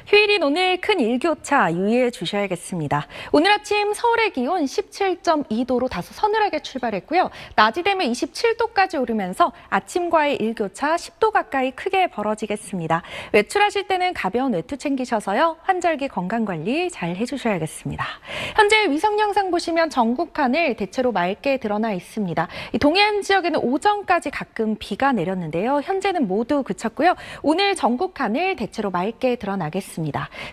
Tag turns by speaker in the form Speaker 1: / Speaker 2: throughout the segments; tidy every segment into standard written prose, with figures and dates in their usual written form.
Speaker 1: 휴일인 오늘 큰 일교차 유의해 주셔야겠습니다. 오늘 아침 서울의 기온 17.2도로 다소 서늘하게 출발했고요. 낮이 되면 27도까지 오르면서 아침과의 일교차 10도 가까이 크게 벌어지겠습니다. 외출하실 때는 가벼운 외투 챙기셔서요. 환절기 건강관리 잘 해주셔야겠습니다. 현재 위성 영상 보시면 전국 하늘 대체로 맑게 드러나 있습니다. 동해안 지역에는 오전까지 가끔 비가 내렸는데요. 현재는 모두 그쳤고요. 오늘 전국 하늘 대체로 맑게 드러나겠습니다.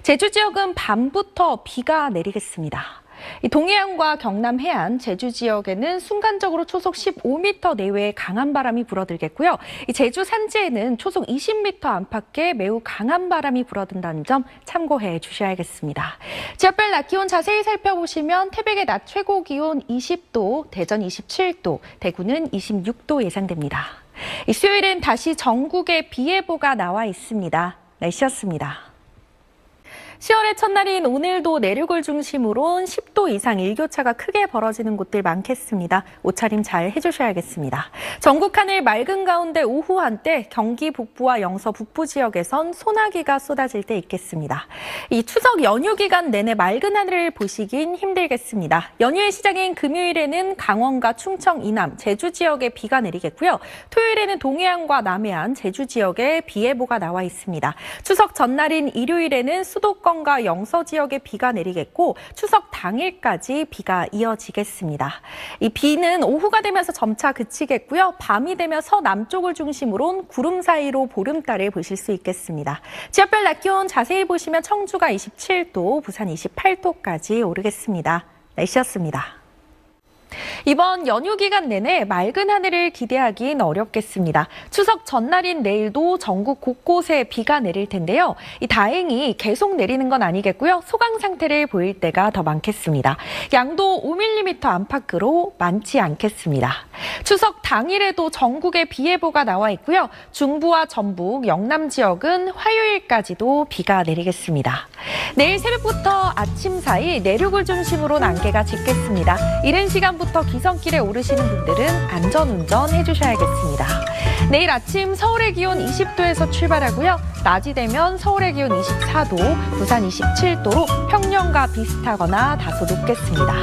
Speaker 1: 제주 지역은 밤부터 비가 내리겠습니다. 동해안과 경남 해안, 제주 지역에는 순간적으로 초속 15m 내외의 강한 바람이 불어들겠고요. 제주 산지에는 초속 20m 안팎의 매우 강한 바람이 불어든다는 점 참고해 주셔야겠습니다. 지역별 낮 기온 자세히 살펴보시면 태백의 낮 최고 기온 20도, 대전 27도, 대구는 26도 예상됩니다. 수요일엔 다시 전국에 비 예보가 나와 있습니다. 날씨였습니다. 10월의 첫날인 오늘도 내륙을 중심으로 10도 이상 일교차가 크게 벌어지는 곳들 많겠습니다. 옷차림 잘 해주셔야겠습니다. 전국 하늘 맑은 가운데 오후 한때 경기 북부와 영서 북부 지역에선 소나기가 쏟아질 때 있겠습니다. 이 추석 연휴 기간 내내 맑은 하늘을 보시긴 힘들겠습니다. 연휴의 시작인 금요일에는 강원과 충청 이남, 제주 지역에 비가 내리겠고요. 토요일에는 동해안과 남해안, 제주 지역에 비 예보가 나와 있습니다. 추석 전날인 일요일에는 수도권 과 영서 지역에 비가 내리겠고 추석 당일까지 비가 이어지겠습니다. 이 비는 오후가 되면서 점차 그치겠고요. 밤이 되면 서남쪽을 중심으로 구름 사이로 보름달을 보실 수 있겠습니다. 지역별 낮 기온 자세히 보시면 청주가 27도, 부산 28도까지 오르겠습니다. 날씨였습니다. 이번 연휴 기간 내내 맑은 하늘을 기대하긴 어렵겠습니다. 추석 전날인 내일도 전국 곳곳에 비가 내릴 텐데요. 다행히 계속 내리는 건 아니겠고요. 소강 상태를 보일 때가 더 많겠습니다. 양도 5mm 안팎으로 많지 않겠습니다. 추석 당일에도 전국에 비 예보가 나와 있고요. 중부와 전북, 영남 지역은 화요일까지도 비가 내리겠습니다. 내일 새벽부터 아침 사이 내륙을 중심으로 안개가 짙겠습니다. 이른 시간부터 기선길에 오르시는 분들은 안전운전 해주셔야겠습니다. 내일 아침 서울의 기온 20도에서 출발하고요. 낮이 되면 서울의 기온 24도, 부산 27도로 평년과 비슷하거나 다소 높겠습니다.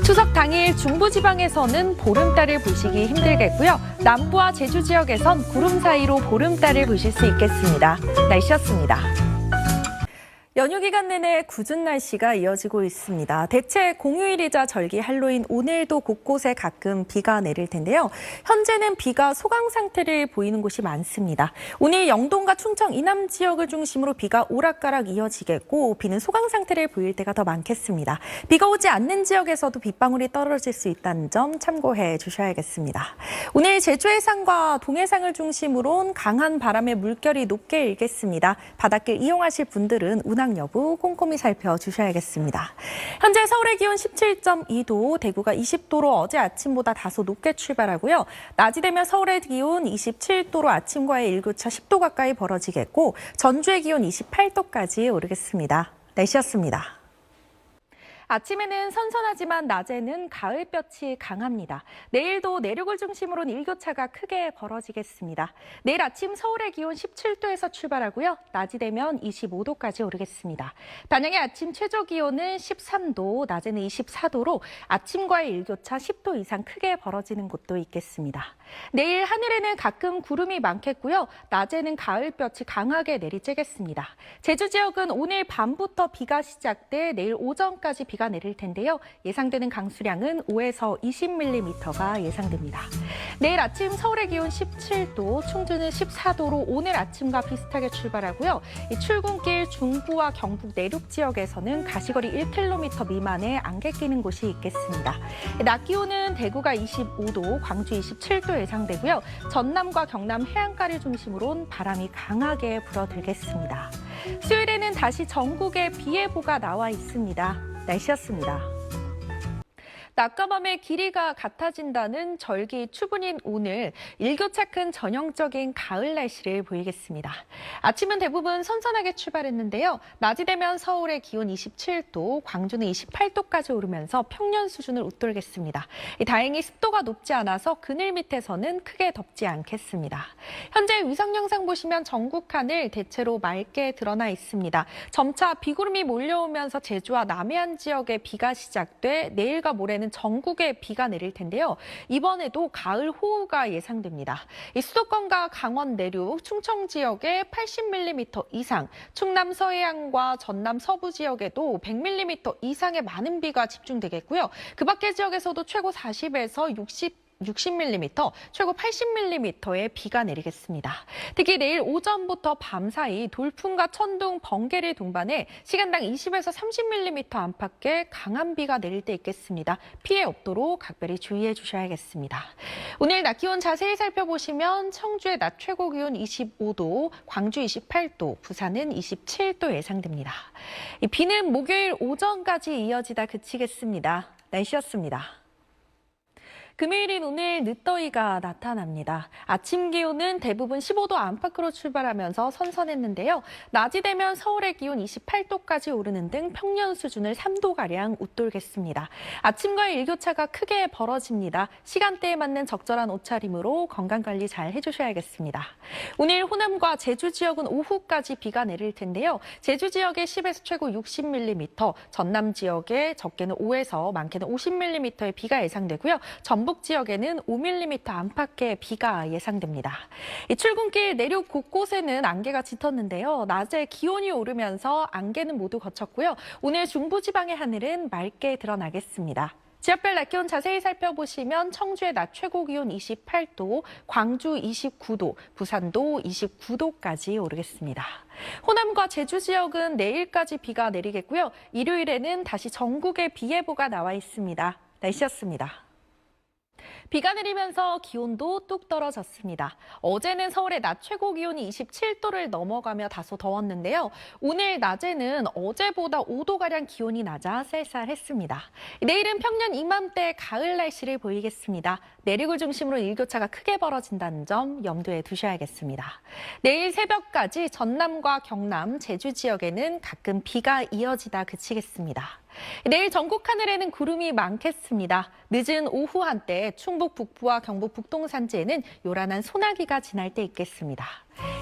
Speaker 1: 추석 당일 중부지방에서는 보름달을 보시기 힘들겠고요. 남부와 제주 지역에선 구름 사이로 보름달을 보실 수 있겠습니다. 날씨였습니다. 연휴 기간 내내 궂은 날씨가 이어지고 있습니다. 대체 공휴일이자 절기 할로윈 오늘도 곳곳에 가끔 비가 내릴 텐데요. 현재는 비가 소강 상태를 보이는 곳이 많습니다. 오늘 영동과 충청 이남 지역을 중심으로 비가 오락가락 이어지겠고 비는 소강 상태를 보일 때가 더 많겠습니다. 비가 오지 않는 지역에서도 빗방울이 떨어질 수 있다는 점 참고해 주셔야겠습니다. 오늘 제주 해상과 동해상을 중심으로 강한 바람의 물결이 높게 일겠습니다. 바닷길 이용하실 분들은 운항 여부 꼼꼼히 살펴주셔야겠습니다. 현재 서울의 기온 17.2도, 대구가 20도로 어제 아침보다 다소 높게 출발하고요. 낮이 되면 서울의 기온 27도로 아침과의 일교차 10도 가까이 벌어지겠고 전주의 기온 28도까지 오르겠습니다. 날씨였습니다. 아침에는 선선하지만 낮에는 가을볕이 강합니다. 내일도 내륙을 중심으로 일교차가 크게 벌어지겠습니다. 내일 아침 서울의 기온 17도에서 출발하고요. 낮이 되면 25도까지 오르겠습니다. 단양의 아침 최저 기온은 13도, 낮에는 24도로 아침과의 일교차 10도 이상 크게 벌어지는 곳도 있겠습니다. 내일 하늘에는 가끔 구름이 많겠고요. 낮에는 가을볕이 강하게 내리쬐겠습니다. 제주 지역은 오늘 밤부터 비가 시작돼 내일 오전까지 비가 내릴 텐데요. 예상되는 강수량은 5에서 20mm가 예상됩니다. 내일 아침 서울의 기온 17도, 충주는 14도로 오늘 아침과 비슷하게 출발하고요. 이 출근길 중부와 경북 내륙 지역에서는 가시거리 1km 미만의 안개 끼는 곳이 있겠습니다. 낮 기온은 대구가 25도, 광주 27도 예상되고요. 전남과 경남 해안가를 중심으로 바람이 강하게 불어들겠습니다. 수요일에는 다시 전국에 비 예보가 나와 있습니다. 날씨였습니다. 낮과 밤의 길이가 같아진다는 절기 추분인 오늘, 일교차 큰 전형적인 가을 날씨를 보이겠습니다. 아침은 대부분 선선하게 출발했는데요. 낮이 되면 서울의 기온 27도, 광주는 28도까지 오르면서 평년 수준을 웃돌겠습니다. 다행히 습도가 높지 않아서 그늘 밑에서는 크게 덥지 않겠습니다. 현재 위성 영상 보시면 전국 하늘 대체로 맑게 드러나 있습니다. 점차 비구름이 몰려오면서 제주와 남해안 지역에 비가 시작돼 내일과 모레는 전국에 비가 내릴 텐데요. 이번에도 가을 호우가 예상됩니다. 이 수도권과 강원 내륙, 충청 지역에 80mm 이상, 충남 서해안과 전남 서부 지역에도 100mm 이상의 많은 비가 집중되겠고요. 그 밖의 지역에서도 최고 40에서 60mm, 최고 80mm의 비가 내리겠습니다. 특히 내일 오전부터 밤 사이 돌풍과 천둥, 번개를 동반해 시간당 20에서 30mm 안팎의 강한 비가 내릴 때 있겠습니다. 피해 없도록 각별히 주의해 주셔야겠습니다. 오늘 낮 기온 자세히 살펴보시면 청주의 낮 최고 기온 25도, 광주 28도, 부산은 27도 예상됩니다. 이 비는 목요일 오전까지 이어지다 그치겠습니다. 날씨였습니다. 금요일인 오늘 늦더위가 나타납니다. 아침 기온은 대부분 15도 안팎으로 출발하면서 선선했는데요. 낮이 되면 서울의 기온 28도까지 오르는 등 평년 수준을 3도가량 웃돌겠습니다. 아침과의 일교차가 크게 벌어집니다. 시간대에 맞는 적절한 옷차림으로 건강관리 잘 해주셔야겠습니다. 오늘 호남과 제주 지역은 오후까지 비가 내릴 텐데요. 제주 지역에 10에서 최고 60mm, 전남 지역에 적게는 5에서 많게는 50mm의 비가 예상되고요. 전북 지역에는 5mm 안팎의 비가 예상됩니다. 출근길 내륙 곳곳에는 안개가 짙었는데요. 낮에 기온이 오르면서 안개는 모두 거쳤고요. 오늘 중부지방의 하늘은 맑게 드러나겠습니다. 지역별 낮 기온 자세히 살펴보시면 청주의 낮 최고 기온 28도, 광주 29도, 부산도 29도까지 오르겠습니다. 호남과 제주 지역은 내일까지 비가 내리겠고요. 일요일에는 다시 전국에 비 예보가 나와 있습니다. 날씨였습니다. 비가 내리면서 기온도 뚝 떨어졌습니다. 어제는 서울의 낮 최고 기온이 27도를 넘어가며 다소 더웠는데요. 오늘 낮에는 어제보다 5도가량 기온이 낮아 쌀쌀했습니다. 내일은 평년 이맘때 가을 날씨를 보이겠습니다. 내륙을 중심으로 일교차가 크게 벌어진다는 점 염두에 두셔야겠습니다. 내일 새벽까지 전남과 경남, 제주 지역에는 가끔 비가 이어지다 그치겠습니다. 내일 전국 하늘에는 구름이 많겠습니다. 늦은 오후 한때 충북 북부와 경북 북동 산지에는 요란한 소나기가 지날 때 있겠습니다.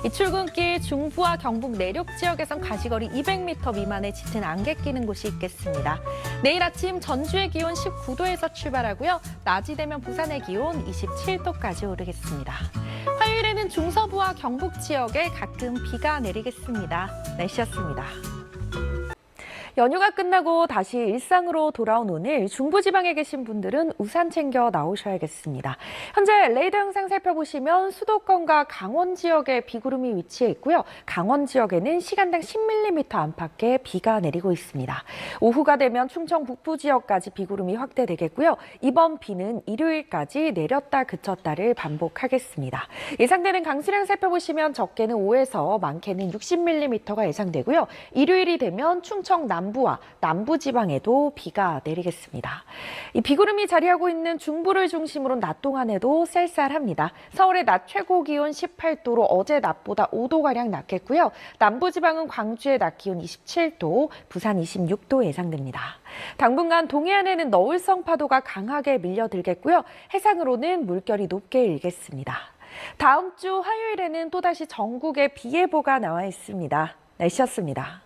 Speaker 1: 이 출근길 중부와 경북 내륙 지역에선 가시거리 200m 미만의 짙은 안개 끼는 곳이 있겠습니다. 내일 아침 전주의 기온 19도에서 출발하고요. 낮이 되면 부산의 기온 27도까지 오르겠습니다. 화요일에는 중서부와 경북 지역에 가끔 비가 내리겠습니다. 날씨였습니다. 연휴가 끝나고 다시 일상으로 돌아온 오늘 중부지방에 계신 분들은 우산 챙겨 나오셔야겠습니다. 현재 레이더 영상 살펴보시면 수도권과 강원 지역에 비구름이 위치해 있고요. 강원 지역에는 시간당 10mm 안팎의 비가 내리고 있습니다. 오후가 되면 충청 북부 지역까지 비구름이 확대되겠고요. 이번 비는 일요일까지 내렸다 그쳤다를 반복하겠습니다. 예상되는 강수량 살펴보시면 적게는 5에서 많게는 60mm가 예상되고요. 일요일이 되면 충청 남부와 남부지방에도 비가 내리겠습니다. 이 비구름이 자리하고 있는 중부를 중심으로 낮 동안에도 쌀쌀합니다. 서울의 낮 최고 기온 18도로 어제 낮보다 5도가량 낮겠고요. 남부지방은 광주의 낮 기온 27도, 부산 26도 예상됩니다. 당분간 동해안에는 너울성 파도가 강하게 밀려들겠고요. 해상으로는 물결이 높게 일겠습니다. 다음 주 화요일에는 또다시 전국에 비 예보가 나와 있습니다. 날씨였습니다.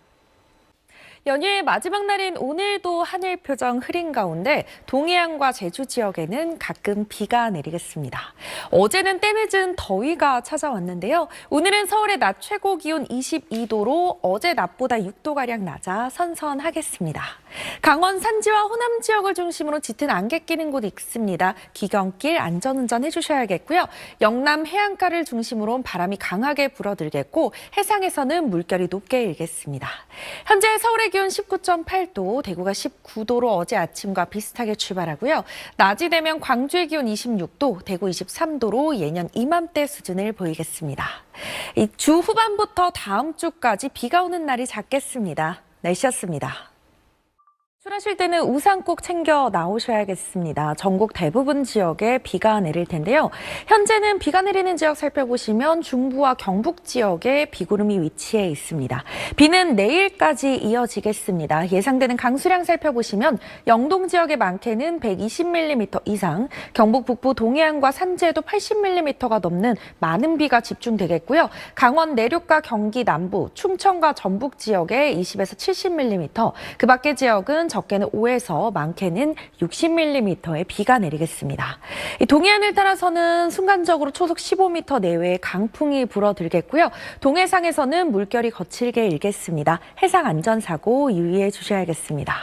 Speaker 1: 연휴의 마지막 날인 오늘도 하늘 표정 흐린 가운데 동해안과 제주 지역에는 가끔 비가 내리겠습니다. 어제는 때늦은 더위가 찾아왔는데요. 오늘은 서울의 낮 최고 기온 22도로 어제 낮보다 6도가량 낮아 선선하겠습니다. 강원 산지와 호남 지역을 중심으로 짙은 안개 끼는 곳 있습니다. 귀경길 안전운전 해주셔야겠고요. 영남 해안가를 중심으로 바람이 강하게 불어들겠고 해상에서는 물결이 높게 일겠습니다. 현재 서울의 기온 19.8도, 대구가 19도로 어제 아침과 비슷하게 출발하고요. 낮이 되면 광주의 기온 26도, 대구 23도로 예년 이맘때 수준을 보이겠습니다. 이 주 후반부터 다음 주까지 비가 오는 날이 잦겠습니다. 날씨였습니다. 출하실 때는 우산 꼭 챙겨 나오셔야겠습니다. 전국 대부분 지역에 비가 내릴 텐데요. 현재는 비가 내리는 지역 살펴보시면 중부와 경북 지역에 비구름이 위치해 있습니다. 비는 내일까지 이어지겠습니다. 예상되는 강수량 살펴보시면 영동 지역에 많게는 120mm 이상, 경북 북부 동해안과 산지에도 80mm가 넘는 많은 비가 집중되겠고요. 강원 내륙과 경기 남부, 충청과 전북 지역에 20에서 70mm, 그 밖의 지역은 적게는 5에서 많게는 60mm의 비가 내리겠습니다. 동해안을 따라서는 순간적으로 초속 15m 내외의 강풍이 불어들겠고요. 동해상에서는 물결이 거칠게 일겠습니다. 해상 안전사고 유의해 주셔야겠습니다.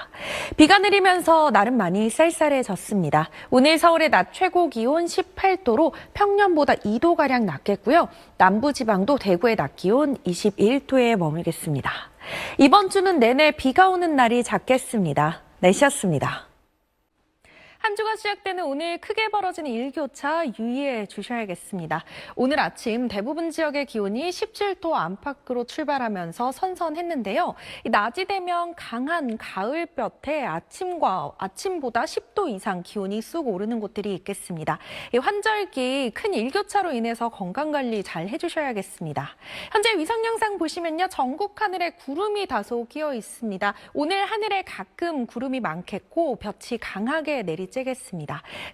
Speaker 1: 비가 내리면서 날은 많이 쌀쌀해졌습니다. 오늘 서울의 낮 최고 기온 18도로 평년보다 2도가량 낮겠고요. 남부지방도 대구의 낮 기온 21도에 머물겠습니다. 이번 주는 내내 비가 오는 날이 잦겠습니다. 날씨였습니다. 한 주가 시작되는 오늘 크게 벌어지는 일교차 유의해 주셔야겠습니다. 오늘 아침 대부분 지역의 기온이 17도 안팎으로 출발하면서 선선했는데요. 낮이 되면 강한 가을볕에 아침보다 10도 이상 기온이 쑥 오르는 곳들이 있겠습니다. 환절기 큰 일교차로 인해서 건강관리 잘 해주셔야겠습니다. 현재 위성 영상 보시면요. 전국 하늘에 구름이 다소 끼어 있습니다. 오늘 하늘에 가끔 구름이 많겠고 볕이 강하게 내리쬐겠습니다.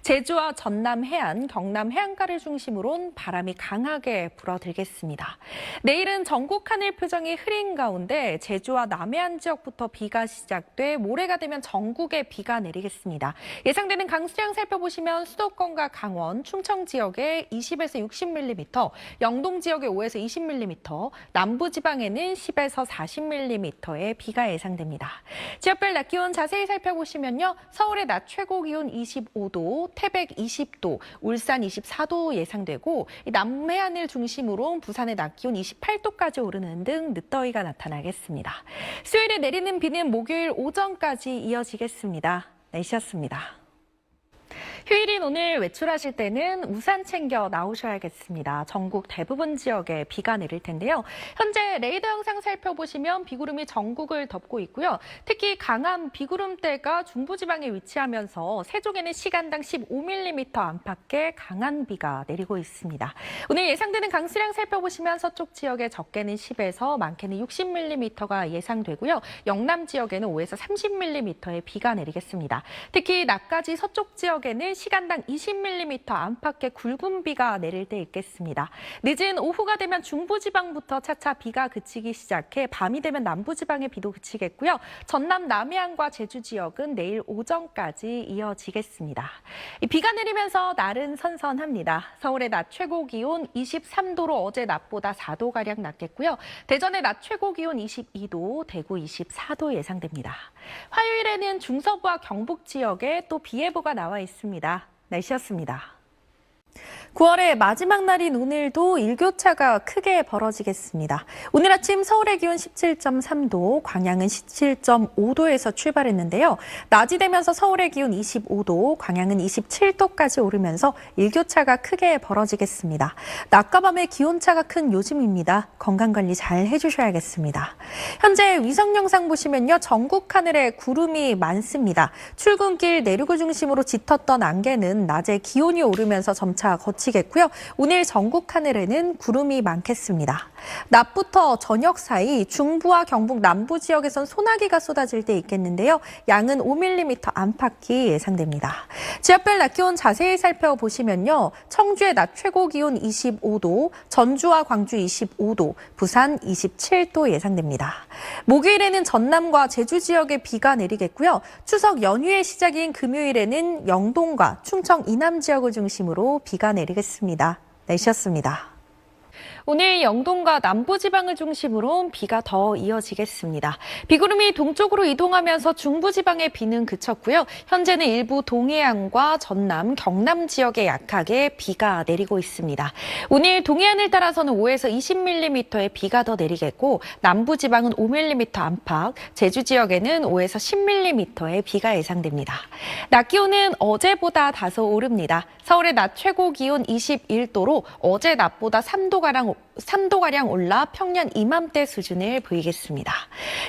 Speaker 1: 제주와 전남 해안, 경남 해안가를 중심으로 바람이 강하게 불어들겠습니다. 내일은 전국 하늘 표정이 흐린 가운데 제주와 남해안 지역부터 비가 시작돼 모레가 되면 전국에 비가 내리겠습니다. 예상되는 강수량 살펴보시면 수도권과 강원, 충청 지역에 20에서 60mm, 영동 지역에 5에서 20mm, 남부지방에는 10에서 40mm의 비가 예상됩니다. 지역별 낮 기온 자세히 살펴보시면요. 서울의 낮 최고 기온 25도, 태백 20도, 울산 24도 예상되고 남해안을 중심으로 부산의 낮 기온 28도까지 오르는 등 늦더위가 나타나겠습니다. 수요일에 내리는 비는 목요일 오전까지 이어지겠습니다. 날씨였습니다. 휴일인 오늘 외출하실 때는 우산 챙겨 나오셔야겠습니다. 전국 대부분 지역에 비가 내릴 텐데요. 현재 레이더 영상 살펴보시면 비구름이 전국을 덮고 있고요. 특히 강한 비구름대가 중부지방에 위치하면서 세종에는 시간당 15mm 안팎의 강한 비가 내리고 있습니다. 오늘 예상되는 강수량 살펴보시면 서쪽 지역에 적게는 10에서 많게는 60mm가 예상되고요. 영남 지역에는 5에서 30mm의 비가 내리겠습니다. 특히 낮까지 서쪽 지역에는 시간당 20mm 안팎의 굵은 비가 내릴 때 있겠습니다. 늦은 오후가 되면 중부지방부터 차차 비가 그치기 시작해 밤이 되면 남부지방의 비도 그치겠고요. 전남 남해안과 제주 지역은 내일 오전까지 이어지겠습니다. 비가 내리면서 날은 선선합니다. 서울의 낮 최고 기온 23도로 어제 낮보다 4도가량 낮겠고요. 대전의 낮 최고 기온 22도, 대구 24도 예상됩니다. 화요일에는 중서부와 경북 지역에 또 비 예보가 나와 있습니다. 날씨였습니다. 9월의 마지막 날인 오늘도 일교차가 크게 벌어지겠습니다. 오늘 아침 서울의 기온 17.3도, 광양은 17.5도에서 출발했는데요. 낮이 되면서 서울의 기온 25도, 광양은 27도까지 오르면서 일교차가 크게 벌어지겠습니다. 낮과 밤의 기온차가 큰 요즘입니다. 건강관리 잘 해주셔야겠습니다. 현재 위성 영상 보시면요. 전국 하늘에 구름이 많습니다. 출근길 내륙을 중심으로 짙었던 안개는 낮에 기온이 오르면서 점차 거치겠고요. 오늘 전국 하늘에는 구름이 많겠습니다. 낮부터 저녁 사이 중부와 경북 남부 지역에선 소나기가 쏟아질 때 있겠는데요. 양은 5mm 안팎이 예상됩니다. 지역별 낮 기온 자세히 살펴보시면요. 청주의 낮 최고 기온 25도, 전주와 광주 25도, 부산 27도 예상됩니다. 목요일에는 전남과 제주 지역에 비가 내리겠고요. 추석 연휴의 시작인 금요일에는 영동과 충청 이남 지역을 중심으로 비가 내리겠습니다. 날씨였습니다. 오늘 영동과 남부지방을 중심으로 비가 더 이어지겠습니다. 비구름이 동쪽으로 이동하면서 중부지방의 비는 그쳤고요. 현재는 일부 동해안과 전남, 경남 지역에 약하게 비가 내리고 있습니다. 오늘 동해안을 따라서는 5에서 20mm의 비가 더 내리겠고 남부지방은 5mm 안팎, 제주 지역에는 5에서 10mm의 비가 예상됩니다. 낮 기온은 어제보다 다소 오릅니다. 서울의 낮 최고 기온 21도로 어제 낮보다 3도가량 3도가량 올라 평년 이맘때 수준을 보이겠습니다.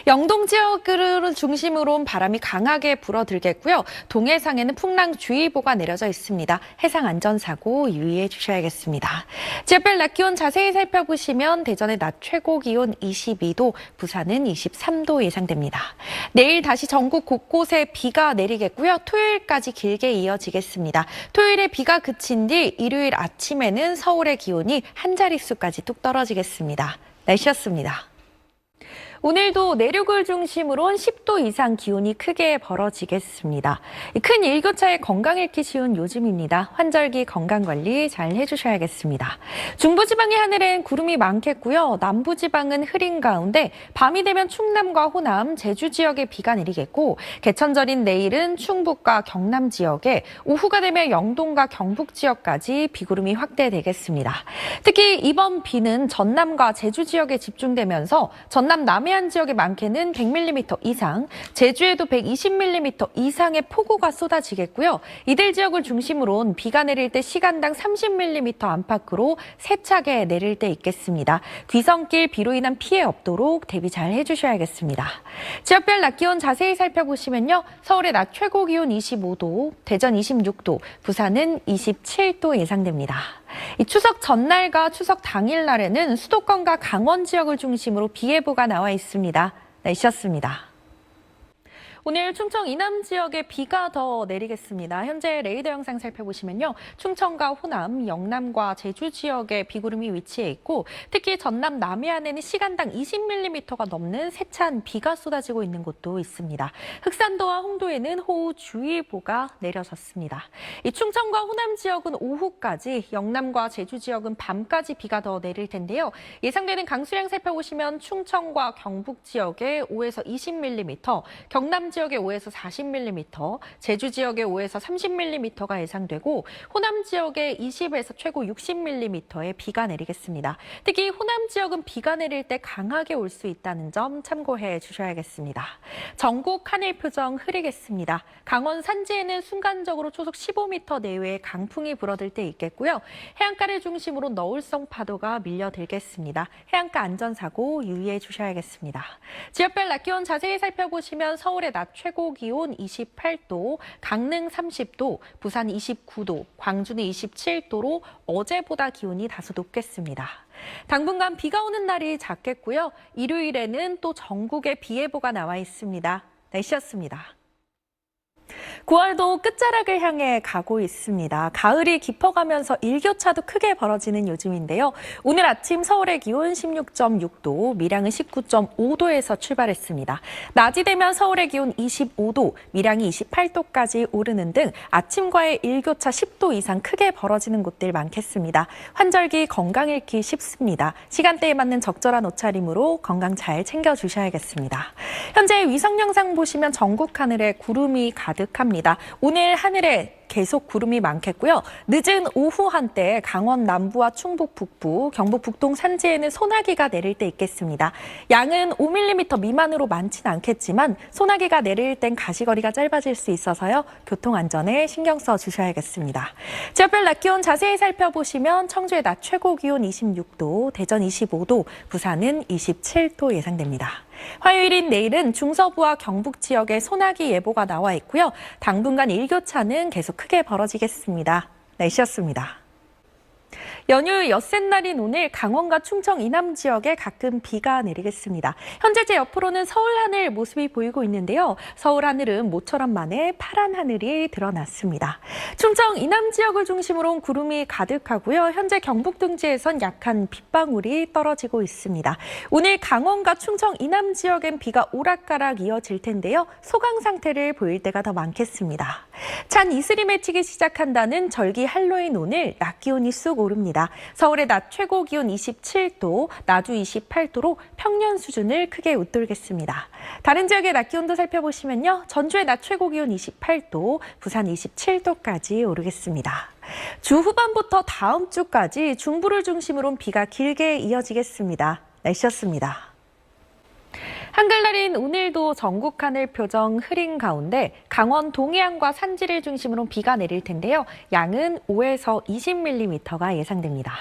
Speaker 1: 영동 지역을 중심으로 온 바람이 강하게 불어들겠고요. 동해상에는 풍랑주의보가 내려져 있습니다. 해상 안전사고 유의해 주셔야겠습니다. 지역별 낮 기온 자세히 살펴보시면 대전의 낮 최고 기온 22도, 부산은 23도 예상됩니다. 내일 다시 전국 곳곳에 비가 내리겠고요. 토요일까지 길게 이어지겠습니다. 토요일에 비가 그친 뒤 일요일 아침에는 서울의 기온이 한 자릿수까지 뚝 떨어지겠습니다. 날씨였습니다. 오늘도 내륙을 중심으로 한 10도 이상 기온이 크게 벌어지겠습니다. 큰 일교차에 건강 잃기 쉬운 요즘입니다. 환절기 건강관리 잘 해주셔야겠습니다. 중부지방의 하늘엔 구름이 많겠고요. 남부지방은 흐린 가운데 밤이 되면 충남과 호남, 제주 지역에 비가 내리겠고 개천절인 내일은 충북과 경남 지역에 오후가 되면 영동과 경북 지역까지 비구름이 확대되겠습니다. 특히 이번 비는 전남과 제주 지역에 집중되면서 전남 남해안 지역에 많게는 100mm 이상, 제주에도 120mm 이상의 폭우가 쏟아지겠고요. 이들 지역을 중심으로 비가 내릴 때 시간당 30mm 안팎으로 세차게 내릴 때 있겠습니다. 귀성길 비로 인한 피해 없도록 대비 잘 해주셔야겠습니다. 지역별 낮 기온 자세히 살펴보시면요. 서울의 낮 최고 기온 25도, 대전 26도, 부산은 27도 예상됩니다. 이 추석 전날과 추석 당일날에는 수도권과 강원 지역을 중심으로 비 예보가 나와 있습니다. 날씨였습니다. 오늘 충청 이남 지역에 비가 더 내리겠습니다. 현재 레이더 영상 살펴보시면요. 충청과 호남, 영남과 제주 지역에 비구름이 위치해 있고 특히 전남 남해안에는 시간당 20mm가 넘는 세찬 비가 쏟아지고 있는 곳도 있습니다. 흑산도와 홍도에는 호우주의보가 내려졌습니다. 이 충청과 호남 지역은 오후까지, 영남과 제주 지역은 밤까지 비가 더 내릴 텐데요. 예상되는 강수량 살펴보시면 충청과 경북 지역에 5에서 20mm, 경남 지역에 5에서 40mm, 제주 지역에 5에서 30mm가 예상되고 호남 지역에 20에서 최고 60mm의 비가 내리겠습니다. 특히 호남 지역은 비가 내릴 때 강하게 올 수 있다는 점 참고해 주셔야겠습니다. 전국 하늘 표정 흐리겠습니다. 강원 산지에는 순간적으로 초속 15m 내외의 강풍이 불어들 때 있겠고요. 해안가를 중심으로 너울성 파도가 밀려들겠습니다. 해안가 안전사고 유의해 주셔야겠습니다. 지역별 낮 기온 자세히 살펴보시면 서울의 낮 최고 기온 28도, 강릉 30도, 부산 29도, 광주는 27도로 어제보다 기온이 다소 높겠습니다. 당분간 비가 오는 날이 잦겠고요. 일요일에는 또 전국에 비 예보가 나와 있습니다. 날씨였습니다. 9월도 끝자락을 향해 가고 있습니다. 가을이 깊어가면서 일교차도 크게 벌어지는 요즘인데요. 오늘 아침 서울의 기온 16.6도, 밀양은 19.5도에서 출발했습니다. 낮이 되면 서울의 기온 25도, 밀양이 28도까지 오르는 등 아침과의 일교차 10도 이상 크게 벌어지는 곳들 많겠습니다. 환절기 건강 잃기 쉽습니다. 시간대에 맞는 적절한 옷차림으로 건강 잘 챙겨주셔야겠습니다. 현재 위성 영상 보시면 전국 하늘에 구름이 가득합니다. 오늘 하늘에 계속 구름이 많겠고요. 늦은 오후 한때 강원 남부와 충북 북부, 경북 북동 산지에는 소나기가 내릴 때 있겠습니다. 양은 5mm 미만으로 많지는 않겠지만 소나기가 내릴 땐 가시거리가 짧아질 수 있어서요. 교통안전에 신경 써 주셔야겠습니다. 지역별 낮 기온 자세히 살펴보시면 청주의 낮 최고 기온 26도, 대전 25도, 부산은 27도 예상됩니다. 화요일인 내일은 중서부와 경북 지역에 소나기 예보가 나와 있고요. 당분간 일교차는 계속 크게 벌어지겠습니다. 날씨였습니다. 연휴 엿새날인 오늘 강원과 충청 이남 지역에 가끔 비가 내리겠습니다. 현재 제 옆으로는 서울 하늘 모습이 보이고 있는데요. 서울 하늘은 모처럼 만에 파란 하늘이 드러났습니다. 충청 이남 지역을 중심으로 구름이 가득하고요. 현재 경북 등지에선 약한 빗방울이 떨어지고 있습니다. 오늘 강원과 충청 이남 지역엔 비가 오락가락 이어질 텐데요. 소강 상태를 보일 때가 더 많겠습니다. 찬 이슬이 맺히기 시작한다는 절기 할로윈 오늘 낮 기온이 쑥 오릅니다. 서울의 낮 최고 기온 27도, 낮도 28도로 평년 수준을 크게 웃돌겠습니다. 다른 지역의 낮 기온도 살펴보시면요. 전주의 낮 최고 기온 28도, 부산 27도까지 오르겠습니다. 주 후반부터 다음 주까지 중부를 중심으로 비가 길게 이어지겠습니다. 날씨였습니다. 한글날인 오늘도 전국 하늘 표정 흐린 가운데 강원 동해안과 산지를 중심으로 비가 내릴 텐데요. 양은 5에서 20mm가 예상됩니다.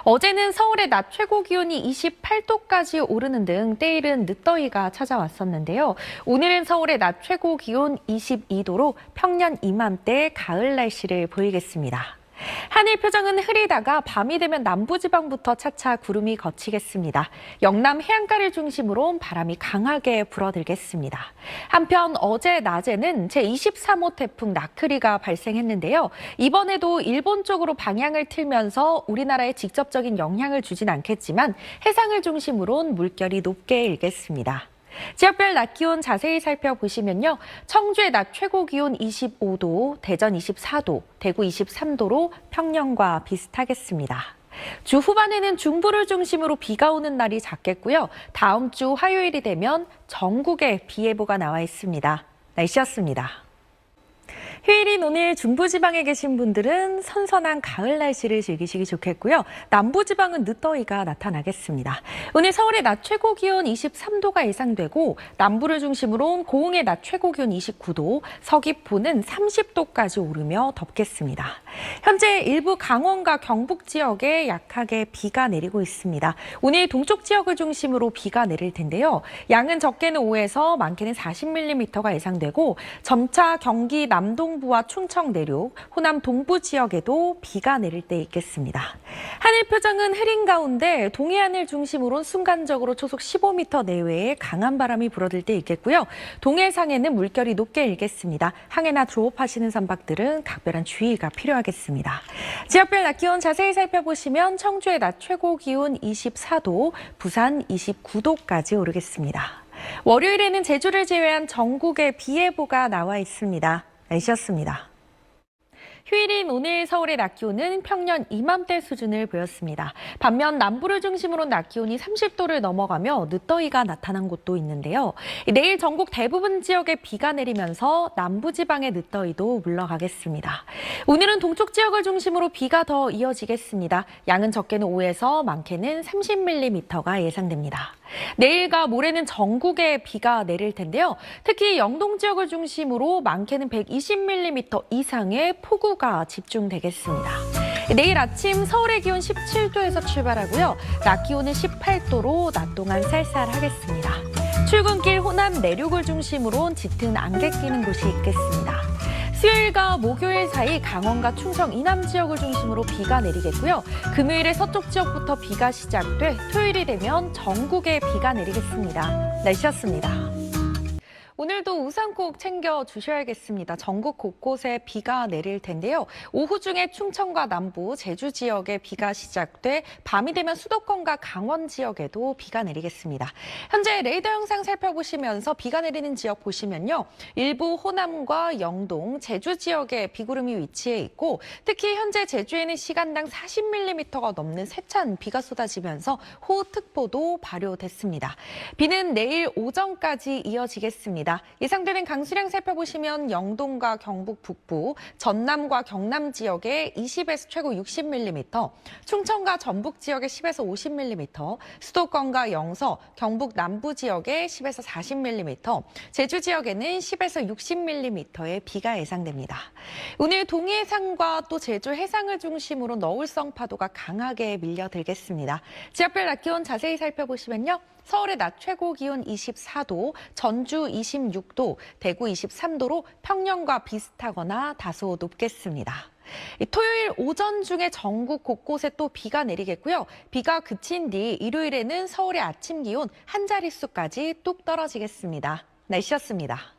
Speaker 1: 어제는 서울의 낮 최고 기온이 28도까지 오르는 등 때이른 늦더위가 찾아왔었는데요. 오늘은 서울의 낮 최고 기온 22도로 평년 이맘때 가을 날씨를 보이겠습니다. 하늘 표정은 흐리다가 밤이 되면 남부지방부터 차차 구름이 걷히겠습니다. 영남 해안가를 중심으로 바람이 강하게 불어들겠습니다. 한편 어제 낮에는 제23호 태풍 나크리가 발생했는데요. 이번에도 일본 쪽으로 방향을 틀면서 우리나라에 직접적인 영향을 주진 않겠지만 해상을 중심으로 물결이 높게 일겠습니다. 지역별 낮 기온 자세히 살펴보시면요. 청주의 낮 최고 기온 25도, 대전 24도, 대구 23도로 평년과 비슷하겠습니다. 주 후반에는 중부를 중심으로 비가 오는 날이 잦겠고요. 다음 주 화요일이 되면 전국에 비 예보가 나와 있습니다. 날씨였습니다. 휴일인 오늘 중부지방에 계신 분들은 선선한 가을 날씨를 즐기시기 좋겠고요. 남부지방은 늦더위가 나타나겠습니다. 오늘 서울의 낮 최고 기온 23도가 예상되고 남부를 중심으로 고흥의 낮 최고 기온 29도, 서귀포는 30도까지 오르며 덥겠습니다. 현재 일부 강원과 경북 지역에 약하게 비가 내리고 있습니다. 오늘 동쪽 지역을 중심으로 비가 내릴 텐데요. 양은 적게는 5에서 많게는 40mm가 예상되고 점차 경기 남동부와 충청 내륙, 호남 동부 지역에도 비가 내릴 때 있겠습니다. 하늘 표정은 흐린 가운데 동해안을 중심으로 순간적으로 초속 15m 내외의 강한 바람이 불어들 때 있겠고요. 동해상에는 물결이 높게 일겠습니다. 항해나 조업하시는 선박들은 각별한 주의가 필요하겠습니다. 지역별 낮 기온 자세히 살펴보시면 청주의 낮 최고 기온 24도, 부산 29도까지 오르겠습니다. 월요일에는 제주를 제외한 전국에 비 예보가 나와 있습니다. 날씨였습니다. 휴일인 오늘 서울의 낮 기온은 평년 이맘때 수준을 보였습니다. 반면 남부를 중심으로 낮 기온이 30도를 넘어가며 늦더위가 나타난 곳도 있는데요. 내일 전국 대부분 지역에 비가 내리면서 남부지방의 늦더위도 물러가겠습니다. 오늘은 동쪽 지역을 중심으로 비가 더 이어지겠습니다. 양은 적게는 5에서 많게는 30mm가 예상됩니다. 내일과 모레는 전국에 비가 내릴 텐데요. 특히 영동 지역을 중심으로 많게는 120mm 이상의 폭우가 집중되겠습니다. 내일 아침 서울의 기온 17도에서 출발하고요. 낮 기온은 18도로 낮 동안 쌀쌀하겠습니다. 출근길 호남 내륙을 중심으로 짙은 안개 끼는 곳이 있겠습니다. 수요일과 목요일 사이 강원과 충청 이남 지역을 중심으로 비가 내리겠고요. 금요일에 서쪽 지역부터 비가 시작돼 토요일이 되면 전국에 비가 내리겠습니다. 날씨였습니다. 오늘도 우산 꼭 챙겨 주셔야겠습니다. 전국 곳곳에 비가 내릴 텐데요. 오후 중에 충청과 남부, 제주 지역에 비가 시작돼 밤이 되면 수도권과 강원 지역에도 비가 내리겠습니다. 현재 레이더 영상 살펴보시면서 비가 내리는 지역 보시면요. 일부 호남과 영동, 제주 지역에 비구름이 위치해 있고 특히 현재 제주에는 시간당 40mm가 넘는 세찬 비가 쏟아지면서 호우특보도 발효됐습니다. 비는 내일 오전까지 이어지겠습니다. 예상되는 강수량 살펴보시면 영동과 경북 북부, 전남과 경남 지역에 20에서 최고 60mm, 충청과 전북 지역에 10에서 50mm, 수도권과 영서, 경북 남부 지역에 10에서 40mm, 제주 지역에는 10에서 60mm의 비가 예상됩니다. 오늘 동해상과 또 제주 해상을 중심으로 너울성 파도가 강하게 밀려들겠습니다. 지역별 낮 기온 자세히 살펴보시면요. 서울의 낮 최고 기온 24도, 전주 26도, 대구 23도로 평년과 비슷하거나 다소 높겠습니다. 토요일 오전 중에 전국 곳곳에 또 비가 내리겠고요. 비가 그친 뒤 일요일에는 서울의 아침 기온 한 자릿수까지 뚝 떨어지겠습니다. 날씨였습니다.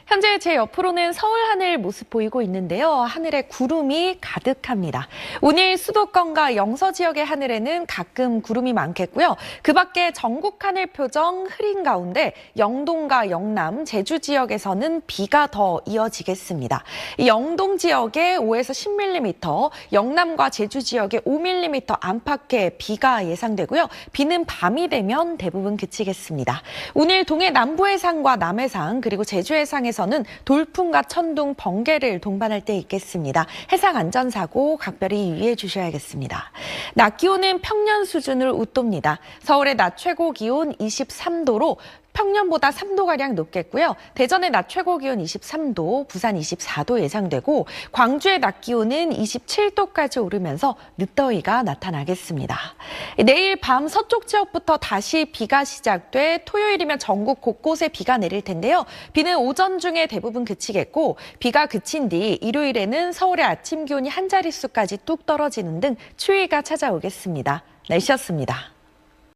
Speaker 1: 현재 제 옆으로는 서울 하늘 모습 보이고 있는데요. 하늘에 구름이 가득합니다. 오늘 수도권과 영서 지역의 하늘에는 가끔 구름이 많겠고요. 그 밖에 전국 하늘 표정 흐린 가운데 영동과 영남, 제주 지역에서는 비가 더 이어지겠습니다. 영동 지역에 5에서 10mm, 영남과 제주 지역에 5mm 안팎의 비가 예상되고요. 비는 밤이 되면 대부분 그치겠습니다. 오늘 동해 남부 해상과 남해상 그리고 제주 광주 해상에서는 돌풍과 천둥, 번개를 동반할 때 있겠습니다. 해상 안전사고 각별히 유의해 주셔야겠습니다. 낮 기온은 평년 수준을 웃돕니다. 서울의 낮 최고 기온 23도로 평년보다 3도가량 높겠고요. 대전의 낮 최고 기온 23도, 부산 24도 예상되고 광주의 낮 기온은 27도까지 오르면서 늦더위가 나타나겠습니다. 내일 밤 서쪽 지역부터 다시 비가 시작돼 토요일이면 전국 곳곳에 비가 내릴 텐데요. 비는 오전 중에 대부분 그치겠고 비가 그친 뒤 일요일에는 서울의 아침 기온이 한 자릿수까지 뚝 떨어지는 등 추위가 찾아오겠습니다. 날씨였습니다.